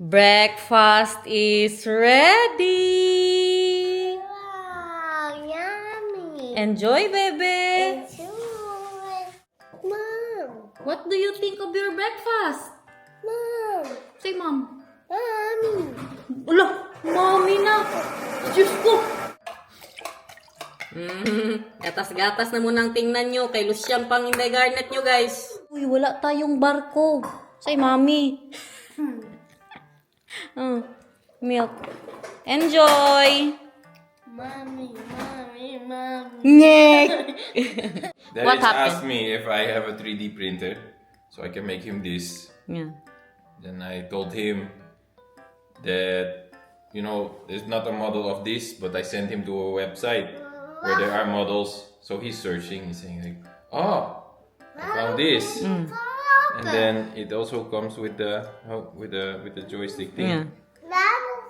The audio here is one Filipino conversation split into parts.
Breakfast is ready. Wow, yummy. Enjoy, baby. Enjoy. Mom, What do you think of your breakfast? Mom, Say, Mom. Mommy. Ula, Mommy na. Diyos ko. Gatas-gatas na munang tingnan nyo. Kay Lucian pang Inday Garnet nyo, guys. Uy, wala tayong barko. Say, Mommy. Milk. Enjoy. Mommy, mommy, mommy. Ngek. What Darius happened? asked me if I have a 3D printer, so I can make him this. Yeah. Then I told him that, there's not a model of this, but I sent him to a website where there are models. So he's searching, he's saying like, oh, I found this. And then it also comes with the joystick thing. Yeah.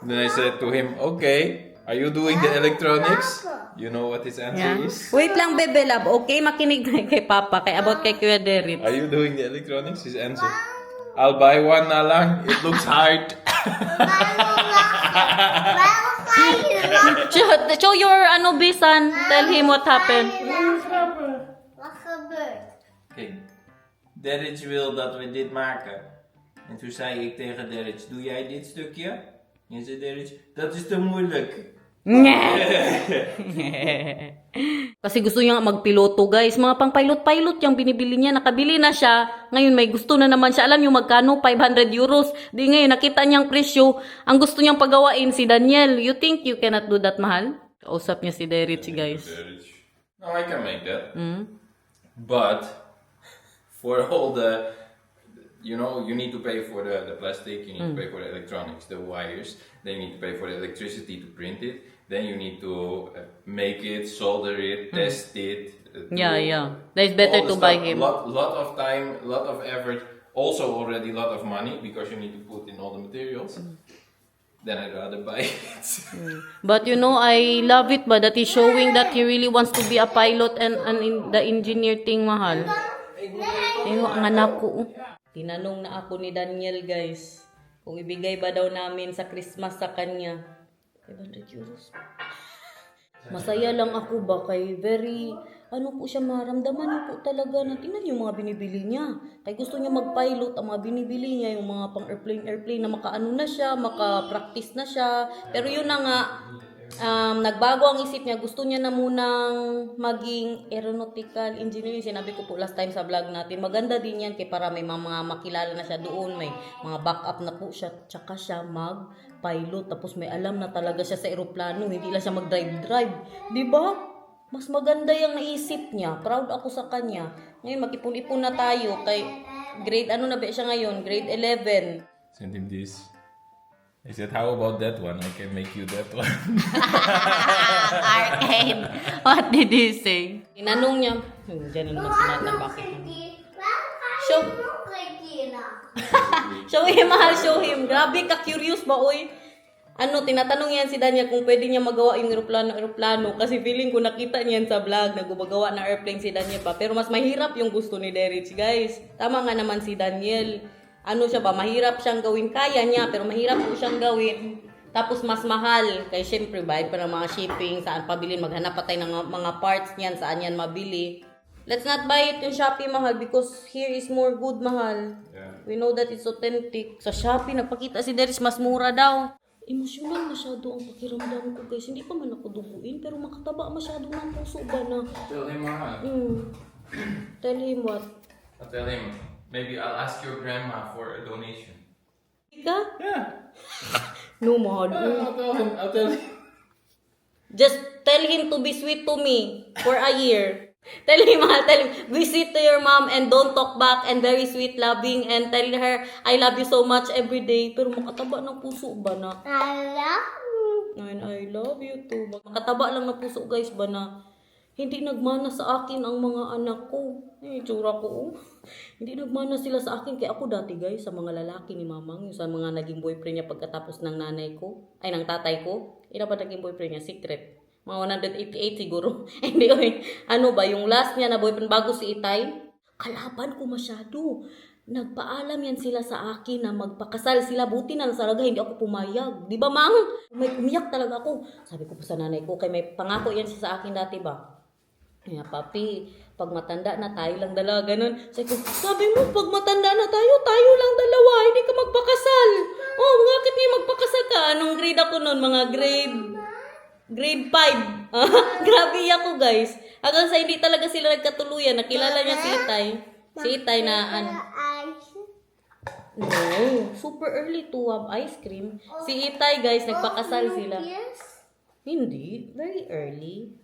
Then I said to him, okay, are you doing the electronics? You know what his answer is? Wait lang, bebe love. Okay, makinig na kay Papa. Kay about kay Kuya Derrit. Are you doing the electronics? His answer, I'll buy one na lang. It looks hard. Show your bisan. Tell him what happened. What's a bird? Kijk, Derrits wil dat we dit maken. En toen zei ik tegen Derrits, doe jij dit stukje? En zei Derrits, dat is te moeilijk. Kasi gusto niya nga magpiloto, guys. Mga pang pilot-pilot yung binibili niya. Nakabili na siya. Ngayon may gusto na naman siya. Alam niyo magkano? 500 euros. Di ngayon nakita niyang presyo. Ang gusto niyang pagawain si Daniel. You think you cannot do that, mahal? Kausap niya si Derrits, guys. No, I can make that. But for all the, you need to pay for the plastic, you need to pay for the electronics, the wires, then you need to pay for the electricity to print it, then you need to make it, solder it, test it. Yeah. That is better to buy him. Lot of time, lot of effort, also already a lot of money because you need to put in all the materials. Then I'd rather buy it. But I love it ba that he's showing that he really wants to be a pilot and in the engineer thing, mahal. Ayun ang anak ko. Tinanong na ako ni Daniel, guys, kung ibigay ba daw namin sa Christmas sa kanya. 500 euros. Masaya lang ako ba kay very, po siya maramdaman niyo po talaga na tingnan yung mga binibili niya. Kay gusto niya mag-pilot, ang mga binibili niya, yung mga pang airplane na makaano na siya, maka-practice na siya. Pero yun na nga, nagbago ang isip niya. Gusto niya na munang maging aeronautical engineer. Sinabi ko po last time sa vlog natin, maganda din yan kay para may mga makilala na siya doon. May mga backup na po siya. Tsaka siya mag-pilot. Tapos may alam na talaga siya sa aeroplano. Hindi lang siya mag-drive-drive. Diba? Mas maganda yung naisip niya. Proud ako sa kanya. Ngayon, makipon-ipon na tayo. Kay grade, na ba siya ngayon? Grade 11. Send him this. I said, how about that one? I can make you that one. Arcade. What did he say? Tinanong niya. Diyan na naman sinatan. Bakit? Show. Show him, mahal. Show him. Grabe ka, curious ba, oy? Tinatanong yan si Daniel kung pwede niya magawa yung aeroplano. Kasi feeling ko nakita niyan sa vlog na gumagawa ng airplane si Daniel pa. Pero mas mahirap yung gusto ni Derrits, guys. Tama nga naman si Daniel. Siya ba? Mahirap siyang gawin. Kaya niya, pero mahirap po siyang gawin. Tapos mas mahal. Kaya syempre, bayad pa ng mga shipping. Saan pabilin? Maghanap pa tayo ng mga parts niyan. Saan yan mabili? Let's not buy it in Shopee, mahal. Because here is more good, mahal. Yeah. We know that it's authentic. Sa Shopee, nagpakita si Derrits mas mura daw. Emosyonal masyado ang pakiramdam ko, guys. Hindi pa man ako duguin. Pero makataba masyado ng puso ba na. Tell him, Mama. Tell him what? I'll tell him. Maybe I'll ask your grandma for a donation. Ika? Yeah. No, mahal. I'll tell him. Just tell him to be sweet to me for a year. Tell him, be sweet to your mom and don't talk back and very sweet, loving, and tell her, I love you so much every day. Pero makataba ng puso ba na? I love you. And I love you too. Makataba lang ng puso, guys, ba na? Hindi nagmana sa akin ang mga anak ko. Tsura ko. Hindi nagmana sila sa akin. Kaya ako dati, guys, sa mga lalaki ni mamang, yung sa mga naging boyfriend niya pagkatapos ng nanay ko, ay ng tatay ko. Ina pa naging boyfriend niya? Secret. Mga 188 siguro. Hindi, yung last niya na boyfriend bago si Itay, kalaban ko masyado. Nagpaalam yan sila sa akin na magpakasal sila. Buti na lang talaga hindi ako pumayag. Di ba, Mang? Umiyak talaga ako. Sabi ko po sa nanay ko, kay may pangako yan siya sa akin dati ba? Kaya, papi, pag matanda na tayo lang dalawa, ganun. Sabi mo, pag matanda na tayo lang dalawa, hindi ka magpakasal. Oh, bakit hindi magpakasal ka? Anong grade ako noon? Mga grade 5. Grabe ako, guys. Hanggang sa hindi talaga sila nagkatuluyan. Nakilala niya si Itay. Si Itay na, Ice. no, super early to have ice cream. Si Itay, guys, nagpakasal sila. Yes. Hindi, very early.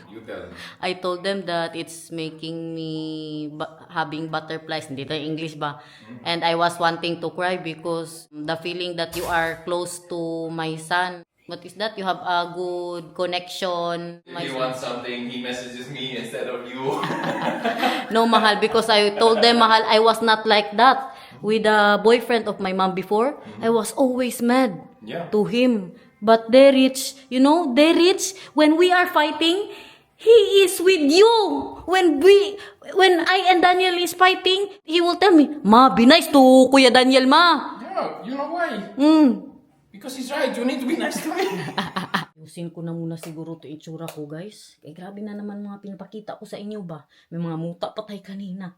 You tell me. I told them that it's making me having butterflies. Hindi tayo English ba? And I was wanting to cry because the feeling that you are close to my son. What is that? You have a good connection. If he wants something, he messages me instead of you. No, Mahal, because I told them, Mahal, I was not like that. With the boyfriend of my mom before, I was always mad Yeah. to him. But they rich, when we are fighting, he is with you. When I and Daniel is fighting, he will tell me, Ma, be nice to Kuya Daniel, Ma. Yeah, you know why? Because he's right. You need to be nice to me. Ayusin ko na muna siguro to itsura ko, guys. Grabe na naman mga pinapakita ko sa inyo ba. May mga muta patay kanina.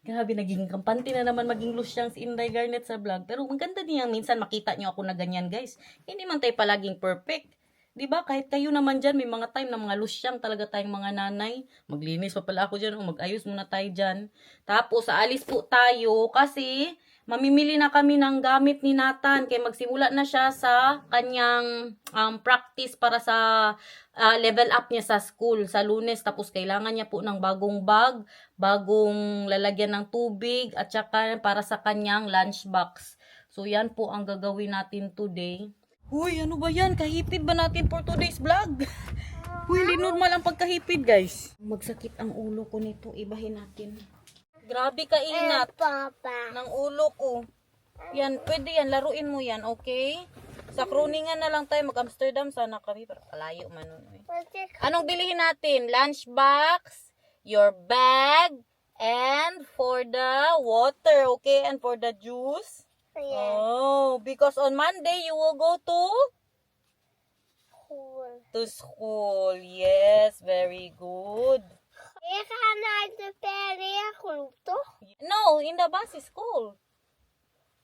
Grabe, naging kampante na naman maging losyang si Inday Garnet sa vlog. Pero maganda niyang minsan makita niyo ako na ganyan, guys. Hindi man tayo palaging perfect. Diba? Kahit kayo naman dyan, may mga time na mga losyang talaga tayong mga nanay. Maglinis pa pala ako dyan o mag-ayos muna tayo dyan. Tapos, aalis po tayo kasi mamimili na kami ng gamit ni Nathan. Kaya magsimula na siya sa kanyang practice para sa level up niya sa school sa Lunes. Tapos kailangan niya po ng bagong bag, bagong lalagyan ng tubig, at saka para sa kanyang lunchbox. So yan po ang gagawin natin today. Uy, ano ba yan? Kahipid ba natin for today's vlog? Uy, hindi normal ang pagkahipid, guys. Magsakit ang ulo ko nito. Ibahin natin. Grabe ka inat Papa. ng ulo ko. Yan, pwede yan. Laruin mo yan, okay? Sa Kroningan na lang tayo. Mag-Amsterdam sana kami. Pero kalayo man nun. Anong bilihin natin? Lunchbox, your bag, and for the water, okay? And for the juice. Yeah. Oh, because on Monday you will go Cool. to school. Yes, very good. Ik ga naar de perigroep, toch? No, in the bus is school.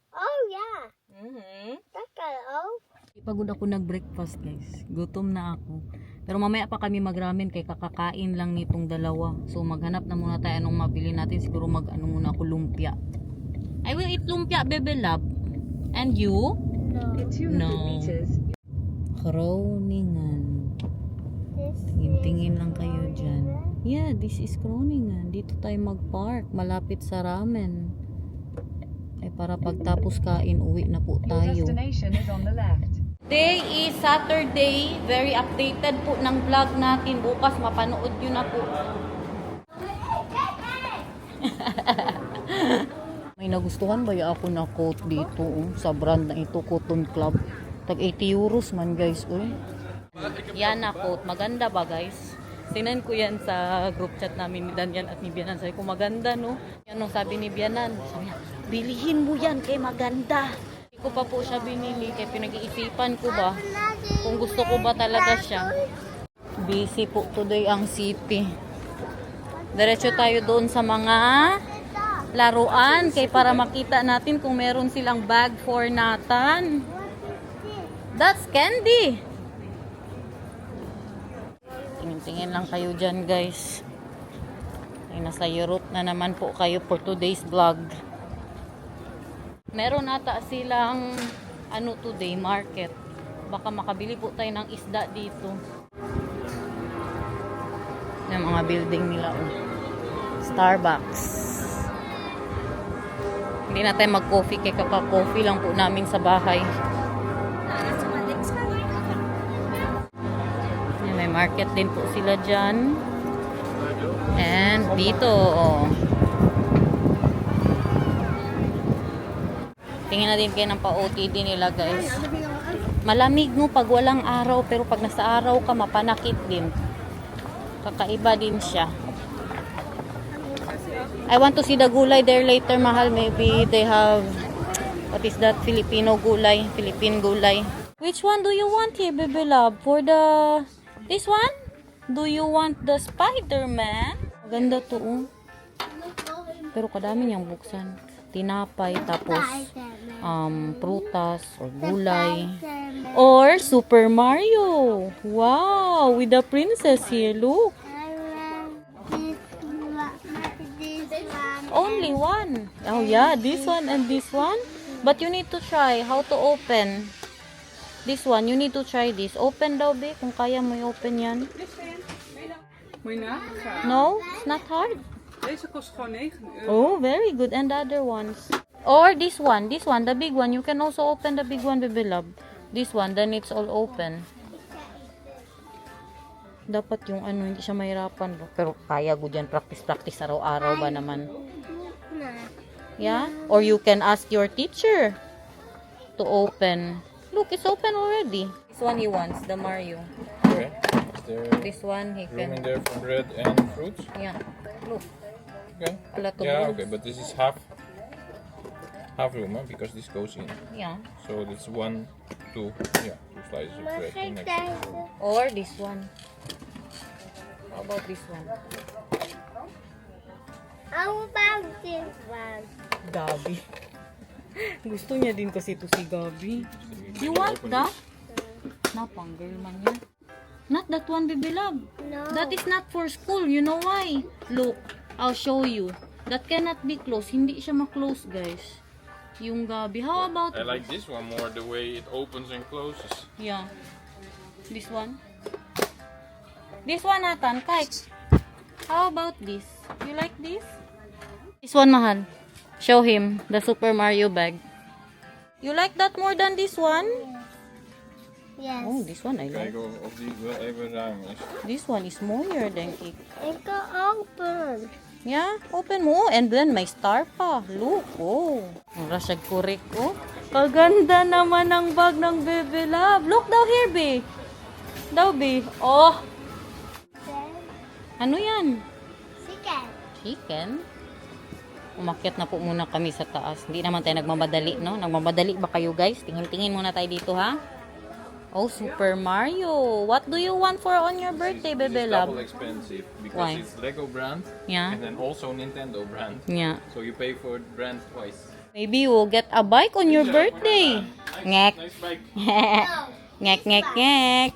Oh ja, Mhm. dat kan ook. Pagod ako nag-breakfast, guys. Gutom na ako. Pero mamaya pa kami mag-ramen kay kakakain lang nitong dalawa. So maghanap na muna tayo anong mabili natin. Siguro mag-ano muna ako lumpia. I will eat lumpia, bebe love. And you? No. No. Kroningan. This Tingin lang kayo dyan. Yeah, this is Kroningan. Dito tayo mag-park. Malapit sa ramen. Ay para pagtapos kain, uwi na po tayo. Destination is on the left. Today is Saturday. Very updated po ng vlog natin. Bukas mapanood nyo na po. May nagustuhan ba ya ako na coat dito sa brand na ito, Cotton Club. Tag 80 euros man, guys. Yan na coat. Maganda ba, guys? Sinan ko yan sa group chat namin ni Daniel at ni Bianan. Sabi ko, maganda, no? Yan nung sabi ni Bianan. Sabi niya, bilihin mo yan kay maganda. Hindi ko pa po siya binili kaya pinag-iisipan ko ba kung gusto ko ba talaga siya. Busy po today ang city. Diretso tayo doon sa mga laruan kay para makita natin kung meron silang bag for Nathan. That's candy. Tingin-tingin lang kayo dyan, guys. Ay, nasa Europe na naman po kayo for today's vlog. Meron ata silang today, market. Baka makabili po tayo ng isda dito. Yung mga building nila. Starbucks. Hindi na tayo mag-coffee kaya kaka-coffee lang po namin sa bahay. Yan, may market din po sila dyan. And dito. Tingnan natin kayo ng pa-OTD nila, guys. Malamig no pag walang araw pero pag nasa araw ka mapanakit din. Kakaiba din siya. I want to see the gulay there later, mahal. Maybe they have, what is that? Filipino gulay. Philippine gulay. Which one do you want here, baby love? For the, this one? Do you want the Spider-Man? Ganda to, oh. Pero kadami niyang buksan. Tinapay, tapos, prutas, or gulay. Or Super Mario. Wow, with the princess here. Look. Only one. Oh yeah, this one and this one. But you need to try how to open. This one, you need to try this. Open daw, be. Kung kaya mo i-open yan. Moet je nagaan. No, it's not hard. Deze kost gewoon 9 euro. Oh, very good. And the other ones. Or this one, the big one. You can also open the big one, baby love. This one, then it's all open. Dapat yung ano, hindi siya mahirapan. Pero kaya ko dyan, practice araw-araw ba naman? Yeah? Or you can ask your teacher to open. Look, it's open already. This one he wants, the Mario. Okay. Is there This one he room in can. there for bread and fruits? Yeah. Look, Okay. a lot of Yeah, fruits. okay, but this is half room, huh? Because this goes in. Yeah. So it's 1, 2, yeah, 2 slices of bread. in next to it. Or this one. How about this one? How about this one? Gabi. Gusto niya din kasi ito si Gabi. You can want open that? Napang-girl man yan. Not that one, baby love. No. That is not for school. You know why? Look, I'll show you. That cannot be closed. Hindi siya ma-close, guys. Yung Gabi. How about I like this one more, the way it opens and closes. Yeah. This one? This one, Nathan. Kite. How about this? You like this? This one, mahal. Show him the Super Mario bag. You like that more than this one? Yes. Oh, this one I like. Kijk of die wel even ruim is. This one is smaller, denk ik. Ik kan open. Yeah, open mo. And then may star pa. Look, oh. Ang rasyag korek, oh. Kaganda naman ng bag ng Bebe Love. Look daw here, be. Daw, be. Oh, ano yan? Chicken. Chicken? Umakyat na po muna kami sa taas. Hindi naman tayo nagmamadali, no? Nagmamadali ba kayo, guys? Tingin-tingin muna tayo dito, ha? Oh, Super Mario. What do you want for on your birthday, Bebe It's Love? double expensive because Why? it's Lego brand Yeah. and then also Nintendo brand. Yeah. So you pay for brand twice. Maybe you will get a bike on your birthday. Ngek. Nice bike. Ngek, ngek, ngek.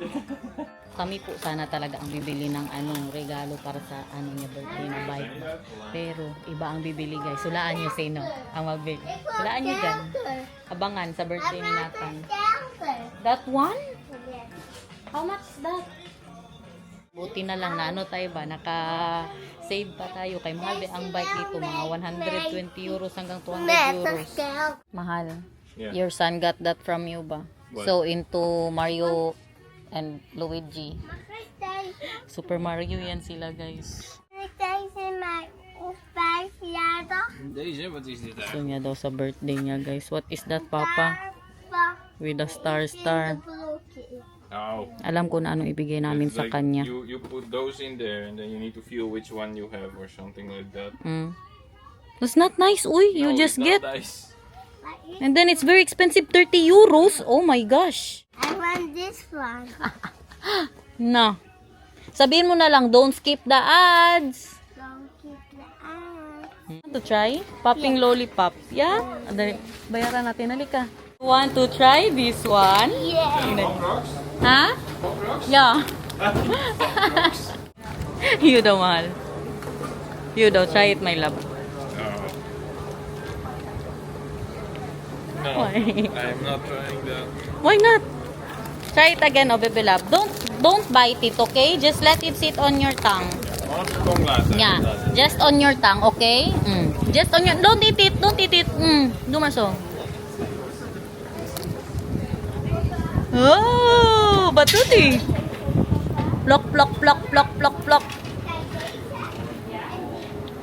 Kami po sana talaga ang bibili ng anong regalo para sa ano niya birthday na bike. Pero iba ang bibili, guys. Sulaan niyo sino ang magbili. Sulaan niyo dyan. Abangan sa birthday ni Nathan. That one? How much is that? Buti na lang na ano tayo ba, naka-save pa tayo kay mahal din ang bike dito, mga 120 euros hanggang 200 euros. Mahal. Yeah. Your son got that from you ba? What? So into Mario and Luigi. Super Mario yan sila, guys. Deze, wat is dit So niya daw sa birthday niya, guys. What is that, Papa? With a star. Oh. Alam ko na anong ibigay namin It's sa like kanya. You put those in there and then you need to feel which one you have or something like that. It's not nice, uy. You No, just it's get. not nice. And then it's very expensive, 30 euros. Oh my gosh. I want this one. No. Sabihin mo na lang, don't skip the ads. Don't keep the eye. Want to try? Popping lollipop. Yeah? Dali, bayaran natin. Halika. Want to try this one? Yeah. Ha? Yeah. You daw, mahal. You daw, try it, my love. No, Why? I'm not trying that. Why not? Try it again, oh, baby love. Don't bite it, okay? Just let it sit on your tongue. Mag je tong laten. Yeah. Just on your tongue, okay? Just on your... Don't eat it. Don't eat it. Do maar zo. Oh, batuti. Plok, plok, plok, plok, plok, plok.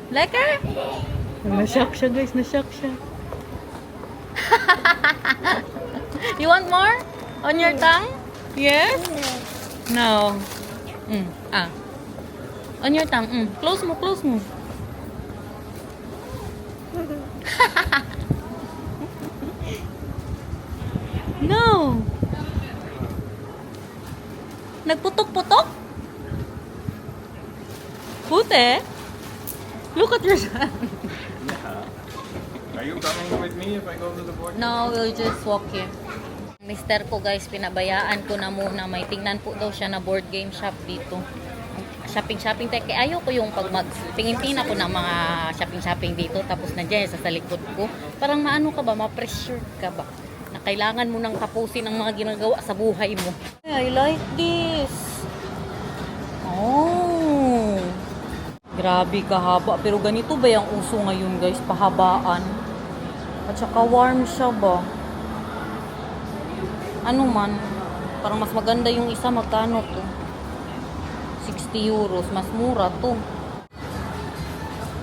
Lekker? Na-shock siya, guys. Na-shock siya. You want more? On your tongue? Yes? No. On your tongue. Close mo, close mo. No! Nagputok-putok? Pute? Look at your son. Are you coming with me if I go to the board? No, we'll just walk here. Mister ko guys, pinabayaan ko na muna. May tingnan po daw siya na board game shop dito. Shopping tech. Ayaw ko yung pag tingin-tingin ako ng mga shopping dito. Tapos nandiyan sa likod ko. Parang maano ka ba? Ma-pressure ka ba? Na kailangan mo nang tapusin ang mga ginagawa sa buhay mo. I like this. Oh. Grabe kahaba. Pero ganito ba yung uso ngayon guys? Pahabaan. At saka warm siya ba? Ano man? Parang mas maganda yung isa. Magkano to? 60 euros. Mas mura to.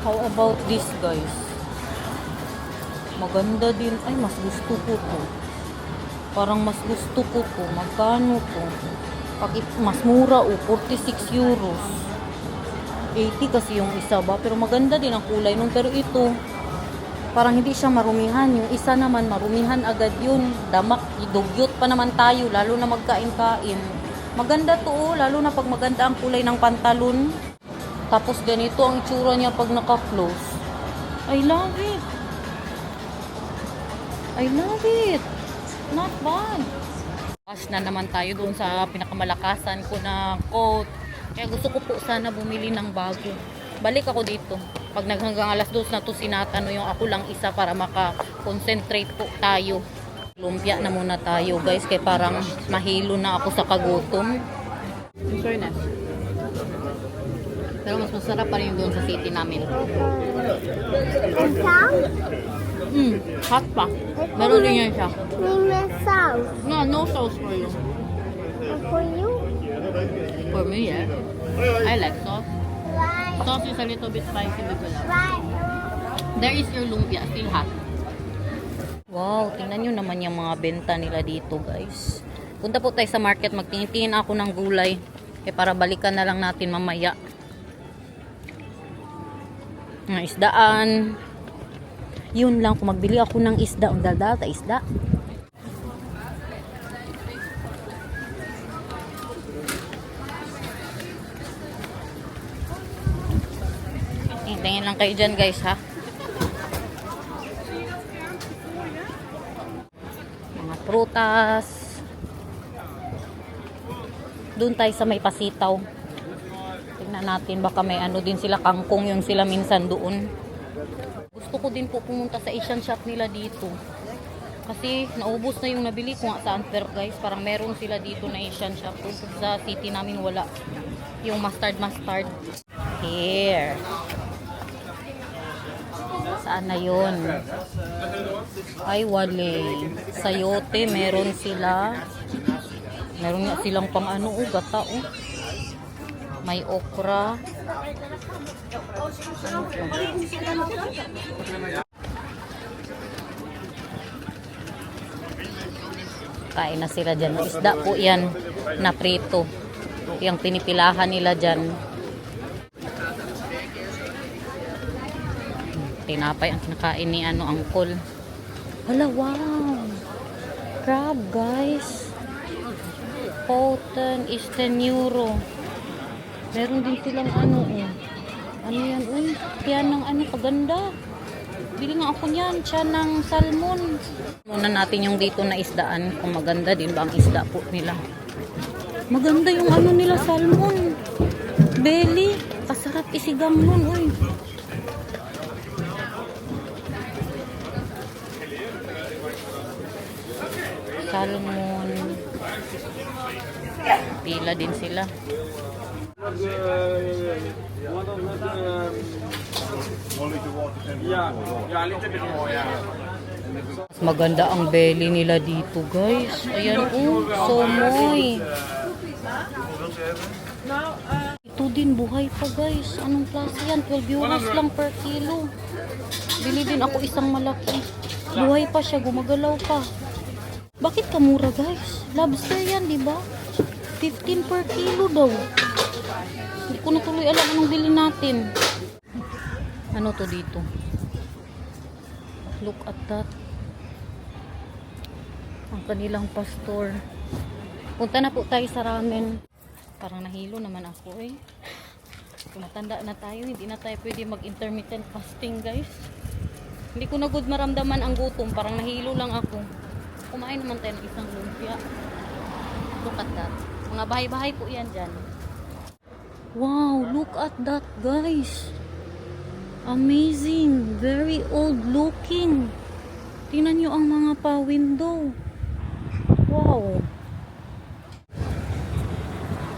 How about this guys? Maganda din. Ay, mas gusto ko to. Parang mas gusto ko to. Magkano to? Mas mura o. 46 euros. 80 kasi yung isa ba? Pero maganda din ang kulay nun. Pero ito, parang hindi siya marumihan. Yung isa naman, marumihan agad yun. Damak, dugyot pa naman tayo. Lalo na magkain-kain. Maganda to oh. Lalo na pag maganda ang kulay ng pantalon. Tapos ganito ang itsura niya pag naka-close. I love it. I love it. Not bad. Pas na naman tayo doon sa pinakamalakasan ko na coat. Kaya gusto ko po sana bumili ng bago. Balik ako dito. Pag hanggang alas 2 na to sinatano yung ako lang isa para maka-concentrate po tayo. Lumpia na muna tayo guys. Kaya parang mahilo na ako sa kagutom. Enjoy na. Pero mas masarap pa rin doon sa city namin. Hot pa. Meron din yan siya. May sauce. No sauce for you. For you? For me, yeah. I like sauce. Why? Sauce is a little bit spicy because Why? there is your lumpia, still hot. Wow, tingnan nyo naman yung mga benta nila dito, guys. Punta po tayo sa market, magtingin-tingin ako ng gulay. Para balikan na lang natin mamaya. Mga isdaan. Yun lang, kung magbili ako ng isda, ang daldal ta isda. Tingin lang kayo dyan guys ha. Mga prutas. Doon tayo sa may pasitaw. Tingnan natin baka may ano din sila, kangkong yung sila minsan doon. Gusto ko din po pumunta sa Asian shop nila dito. Kasi naubos na yung nabili ko nga sa Antwerp guys. Parang meron sila dito na Asian shop. Sa city namin wala. Yung mustard. Here. Saan na yun? Ay, wale. Sayote, meron sila. Meron nga silang pang ano, gata, oh. May okra. Kain na sila dyan. Isda po yan na prito. Yung pinipilahan nila dyan. Tinapay ang kinakain ni uncle. Hala, wow. Crab, guys. Poten is 10 euro. Meron din silang ano, oh. Ano yan, uy? Yan ng kaganda. Bili nga ako niyan, siya ng salmon. Muna natin yung dito na isdaan. Kung maganda din ba ang isda po nila. Maganda yung ano nila, salmon. Belly. Kasarap isigam nun, uy. Salmon. Pila din sila. Mas maganda ang belly nila dito, guys. Ayan, oh, somoy. Ito din, buhay pa, guys. Anong klase yan? 12 euros lang per kilo. Bili din ako isang malaki. Buhay pa siya, gumagalaw pa. Bakit kamura, guys? Lobster yan, di ba? 15 per kilo daw. Hindi ko na tuloy alam anong bilhin natin. Ano to dito? Look at that. Ang kanilang pastor. Punta na po tayo sa ramen. Parang nahilo naman ako eh. Kung matanda na tayo, hindi na tayo pwede mag-intermittent fasting, guys. Hindi ko na good maramdaman ang gutom. Parang nahilo lang ako. Kumain naman tayo ng isang lumpia. Look at that. Mga bahay-bahay po yan dyan. Wow, look at that, guys. Amazing. Very old looking. Tingnan nyo ang mga pa-window. Wow.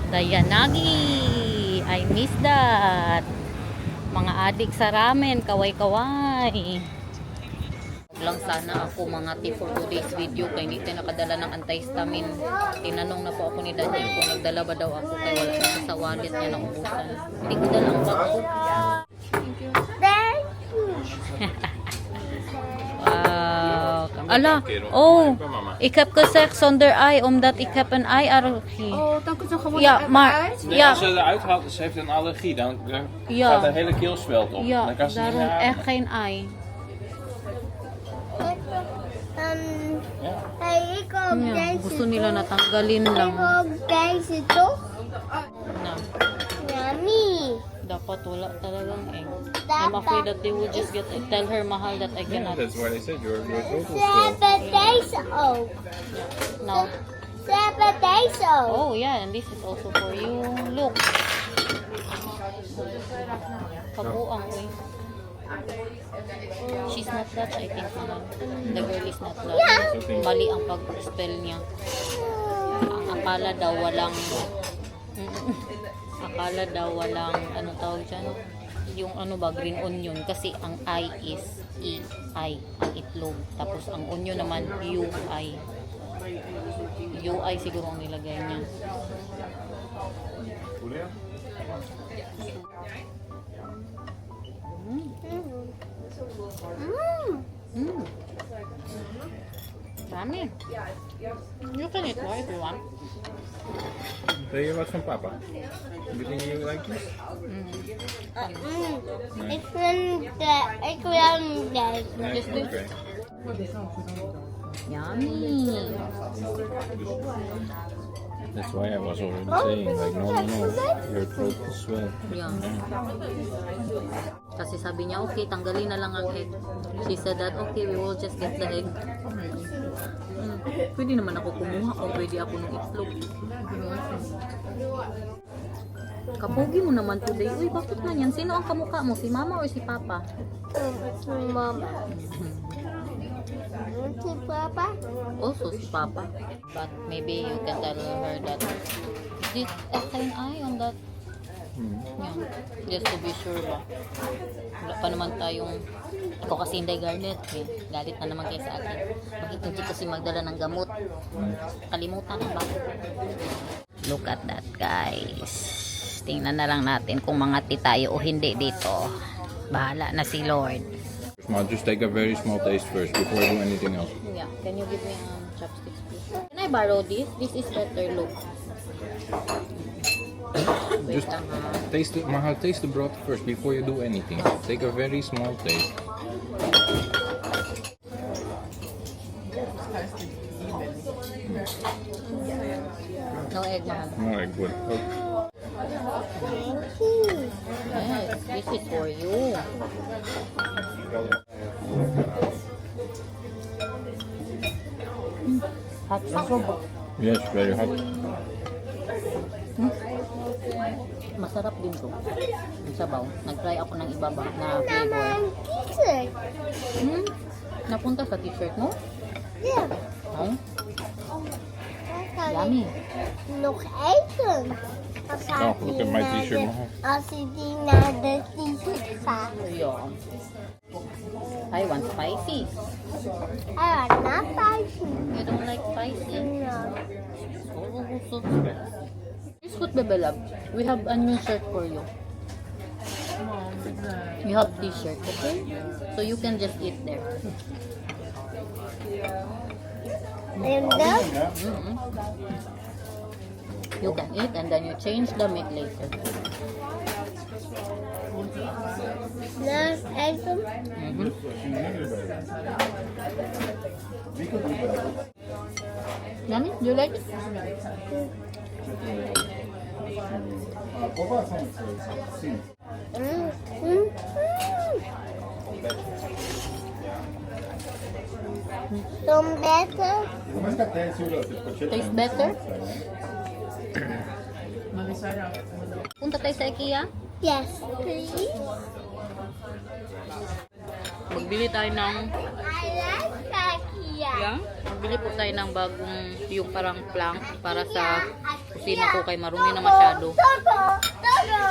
Dayanagi. I miss that. Mga adik sa ramen. Kaway-kaway. Lang sana ako mga tea for today's video kaya hindi tayo nakadala ng antihistamine. Tinanong na po ako ni Daniel kung nagdala ba daw ako kaya wala siya sa wallet niya na ubusan. Hindi ko dala ang bag ko. Wow. Ala. Oh. Ik heb gezegd zonder ei omdat ik heb een ei-allergie. Oh, dan kun je gewoon Ja, maar Nee, ja, als ze eruit haalt, ze heeft een allergie, dan Ja. gaat haar hele keelspeld op. ja, Dan kan ze niet daarom meer echt ademen. geen ei. Ja. Hey, ik ook Ja, deze gusto nila toch? natanggalin Ik lang. ook deze toch? Na, Yummy. dapat wala talagang egg. I'm afraid that they will just tell her mahal that I Yeah, cannot. that's why they said your total Ze hebben deze ook. Now, Ze hebben deze ook. oh yeah, and this is also for you. Look. Kabuang eh. She's not Dutch, I think naman. The girl is not Dutch. Mali ang pag-spell niya. Ang akala daw walang akala daw walang ano tawag dyan, yung ano ba, green onion, kasi ang I is E-I, ang itlog, tapos ang onion naman U-I. U-I siguro ang nilagay niya. Mm. Dami. You can eat more if you want. Wil je wat van papa? You think you like this? Ik wil deze. Nee, Just do- oké. Yummy. That's why I was already saying, like, no, your throat will swell. Yeah. Kasi sabi niya, okay, tanggalin na lang ang egg. She said that, okay, we will just get the egg. Pwede naman ako kumuha kung pwede ako ng itlog. Kapogi mo naman today. Uy, bakit ganyan? Sino ang kamukha mo? Si mama or si papa? Mama. Si papa? Also si papa. But maybe you can tell her that this an eye on that. Yeah. Just to be sure ba. Wala pa naman tayong ako kasi hindi Garnet. Eh. Galit na naman kayo sa akin. Bakit hindi kasi magdala ng gamot? Kalimutan na ba? Look at that, guys. Tingnan na lang natin kung mangati tayo o hindi dito. Bahala na si Lord. Maar just take a very small taste first before you do anything else. Yeah, can you give me chopsticks, please? Can I borrow this? This is better look. Wait Just lang ha. taste it, Mahal, taste the broth first before you do anything. Take a very small taste. No egg, mahal. Alright, good. Okay. Yes, this is for you. Hot sauce. Yes, very hot. Masarap din to. Yung sabaw. Nag-try ako ng iba ba na flavor. Naman kiezen. Napunta sa t-shirt mo? Ja. Oh, Dan kan yummy. ik nog eten. Als hij Oh, look at my naar t-shirt, de- Mahal. Als hij die naar de t-shirt gaat. Yeah. I want spicy. Hij gaat naar spicy. You don't like spicy? Ja. So. This what Bebe love. We have a new shirt for you. We have t-shirt, okay? So you can just eat there. En dan? You can eat and then you change the meat later. Love item. Yummy? Do you like it? Mm, mm, Some better. Taste better? Punta tayo sa IKEA. Yes, please. Magbili tayo ng... I like Kakia. Yeah? Magbili po tayo ng bagong yung parang plank para sa kusina ko kay marumi na masyado. Toto. Toto.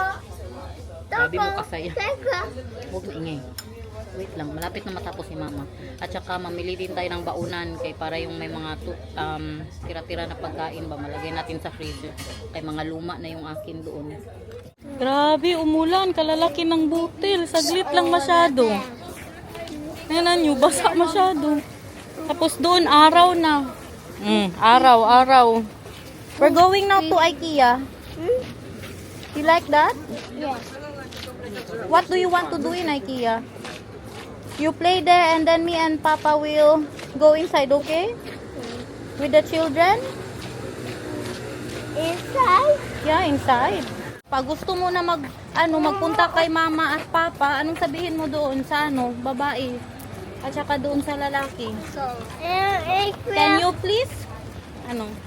Sabi mo kasaya. Toto. Huwag maingay. Wait lang, malapit na matapos si mama. At saka mamili din tayo ng baunan kay para yung may mga tira-tira na pagkain ba malagay natin sa freezer. Kay mga luma na yung akin doon. Grabe, umulan. Kalalaki ng butil. Saglit lang masyado. Ayan nyo, basa masyado. Tapos doon, araw na. Araw. We're going now to IKEA. You like that? Yes. What do you want to do in IKEA? You play there and then me and Papa will go inside, okay? With the children? Inside. Yeah, inside. Pag gusto mo na magpunta kay Mama at Papa, anong sabihin mo doon sa babae? At saka doon sa lalaki? Can you please?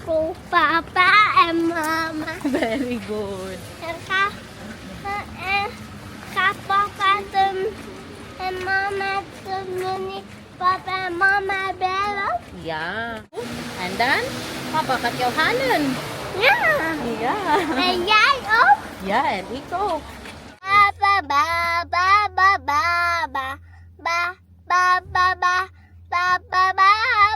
For Papa and Mama. Very good. And Papa and Mama to mini Papa and Mama Bella. Yeah. And then, Papa kat your hanen. Yeah. Yeah. And yay up. Yeah, and ikaw. Ba ba ba ba ba ba ba ba ba ba ba ba ba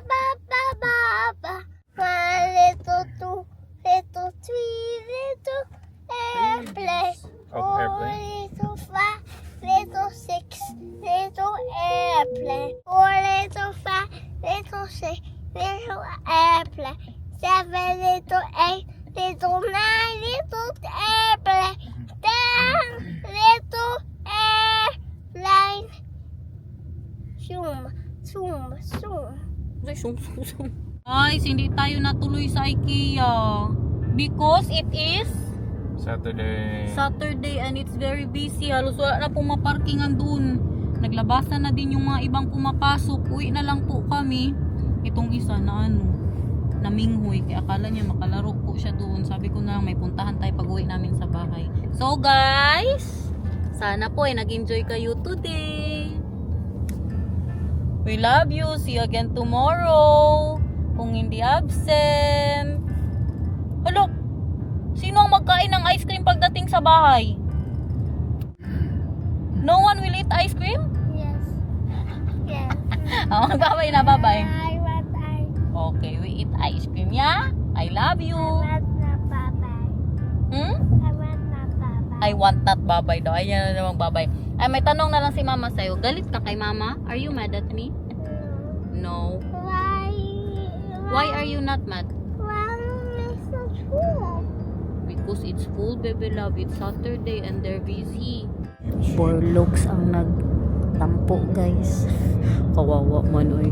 ba ba ba ba. One little, two little, three little airplane. Oh, Four airplane. little, five little, six little airplane. Four little, five little, six little airplane. Seven little, eight little, nine little airplane. 10 little airplane. Zoom, zoom, zoom. Guys, hindi tayo natuloy sa IKEA because it is Saturday and it's very busy. Halos wala na pong maparkingan dun. Naglabasan na din yung mga ibang pumapasok. Uwi na lang po kami. Itong isa na naminghoy. Kaya akala niya makalaro po siya doon. Sabi ko na lang may puntahan tayo pag uwi namin sa bahay. So guys, sana po ay nag-enjoy kayo today. We love you. See you again tomorrow. Kung hindi absent. Hello, sino ang magkain ng ice cream pagdating sa bahay? No one will eat ice cream? Yes. Yes. Babay na, babay. I want ice. Okay, we eat ice cream, yeah? I love you. I want na babay. Hmm? I want na babay. I want that babay daw. Ayan na namang babay. Ay, may tanong na lang si mama sa'yo. Galit ka kay mama? Are you mad at me? No. Why are you not mad? Why is so cool? Because it's full, baby love. It's Saturday and they're busy. Borlogs ang nagtampo, guys. Kawawa man, oy.